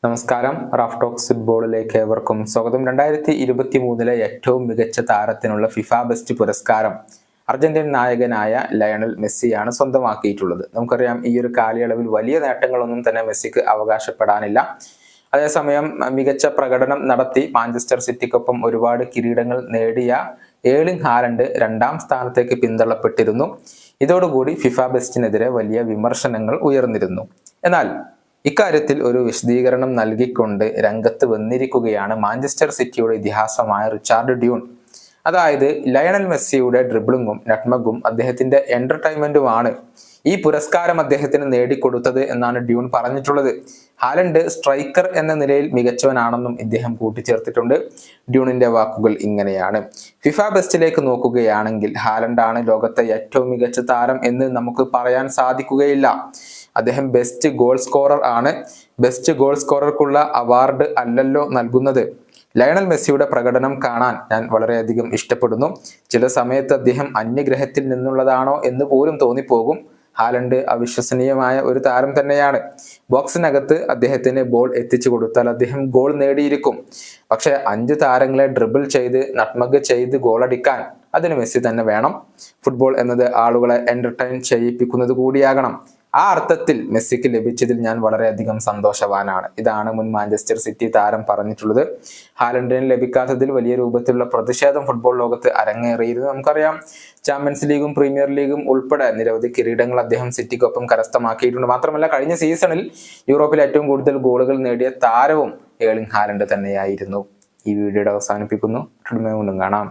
നമസ്കാരം. Raf talks ഫുട്ബോളിലേക്ക് ഏവർക്കും സ്വാഗതം. 2023 ഏറ്റവും മികച്ച താരത്തിനുള്ള ഫിഫ ബെസ്റ്റ് പുരസ്കാരം അർജന്റീൻ നായകനായ ലയണൽ മെസ്സിയാണ് സ്വന്തമാക്കിയിട്ടുള്ളത്. നമുക്കറിയാം, ഈ ഒരു കാലയളവിൽ വലിയ നേട്ടങ്ങളൊന്നും തന്നെ മെസ്സിക്ക് അവകാശപ്പെടാനില്ല. അതേസമയം മികച്ച പ്രകടനം നടത്തി മാഞ്ചസ്റ്റർ സിറ്റിക്കൊപ്പം ഒരുപാട് കിരീടങ്ങൾ നേടിയ ഏർലിംഗ് ഹാലൻഡ് 2ാം സ്ഥാനത്തേക്ക് പിന്തള്ളപ്പെട്ടിരുന്നു. ഇതോടുകൂടി ഫിഫ ബെസ്റ്റിനെതിരെ വലിയ വിമർശനങ്ങൾ ഉയർന്നിരുന്നു. എന്നാൽ ഇക്കാര്യത്തിൽ ഒരു വിശദീകരണം നൽകിക്കൊണ്ട് രംഗത്ത് വന്നിരിക്കുകയാണ് മാഞ്ചസ്റ്റർ സിറ്റിയുടെ ഇതിഹാസമായ റിച്ചാർഡ് ഡ്യൂൺ. അതായത്, ലയണൽ മെസ്സിയുടെ ഡ്രിബിളിങ്ങും നട്ട്മഗും അദ്ദേഹത്തിന്റെ എന്റർടൈൻമെന്റുമാണ് ഈ പുരസ്കാരം അദ്ദേഹത്തിന് നേടിക്കൊടുത്തത് എന്നാണ് ഡ്യൂൺ പറഞ്ഞിട്ടുള്ളത്. ഹാലൻഡ് സ്ട്രൈക്കർ എന്ന നിലയിൽ മികച്ചവനാണെന്നും ഇദ്ദേഹം കൂട്ടിച്ചേർത്തിട്ടുണ്ട്. ഡ്യൂണിന്റെ വാക്കുകൾ ഇങ്ങനെയാണ്: ഫിഫ ബെസ്റ്റിലേക്ക് നോക്കുകയാണെങ്കിൽ ഹാലൻഡാണ് ലോകത്തെ ഏറ്റവും മികച്ച താരം എന്ന് നമുക്ക് പറയാൻ സാധിക്കുകയില്ല. അദ്ദേഹം ബെസ്റ്റ് ഗോൾ സ്കോറർ ആണ്. ബെസ്റ്റ് ഗോൾ സ്കോറർക്കുള്ള അവാർഡ് അല്ലല്ലോ നൽകുന്നത്. ലയണൽ മെസ്സിയുടെ പ്രകടനം കാണാൻ ഞാൻ വളരെയധികം ഇഷ്ടപ്പെടുന്നു. ചില സമയത്ത് അദ്ദേഹം അന്യഗ്രഹത്തിൽ നിന്നുള്ളതാണോ എന്ന് പോലും തോന്നിപ്പോകും. ഹാലൻഡ് അവിശ്വസനീയമായ ഒരു താരം തന്നെയാണ്. ബോക്സിനകത്ത് അദ്ദേഹത്തിന് ബോൾ എത്തിച്ചു കൊടുത്താൽ അദ്ദേഹം ഗോൾ നേടിയിരിക്കും. പക്ഷെ 5 താരങ്ങളെ ഡ്രിബിൾ ചെയ്ത് നട്ട്മഗ് ചെയ്ത് ഗോളടിക്കാൻ അതിന് മെസ്സി തന്നെ വേണം. ഫുട്ബോൾ എന്നത് ആളുകളെ എന്റർടൈൻ ചെയ്യിപ്പിക്കുന്നത് കൂടിയാകണം. ആ അർത്ഥത്തിൽ മെസ്സിക്ക് ലഭിച്ചതിൽ ഞാൻ വളരെയധികം സന്തോഷവാനാണ്. ഇതാണ് മുൻ മാഞ്ചസ്റ്റർ സിറ്റി താരം പറഞ്ഞിട്ടുള്ളത്. ഹാലൻഡിന് ലഭിക്കാത്തതിൽ വലിയ രൂപത്തിലുള്ള പ്രതിഷേധം ഫുട്ബോൾ ലോകത്ത് അരങ്ങേറിയിരുന്നു. നമുക്കറിയാം, ചാമ്പ്യൻസ് ലീഗും പ്രീമിയർ ലീഗും ഉൾപ്പെടെ നിരവധി കിരീടങ്ങൾ അദ്ദേഹം സിറ്റിക്കൊപ്പം കരസ്ഥമാക്കിയിട്ടുണ്ട്. മാത്രമല്ല, കഴിഞ്ഞ സീസണിൽ യൂറോപ്പിൽ ഏറ്റവും കൂടുതൽ ഗോളുകൾ നേടിയ താരവും ഏർലിംഗ് ഹാലൻഡ് തന്നെയായിരുന്നു. ഈ വീഡിയോയുടെ അവസാനിപ്പിക്കുന്നു. കാണാം.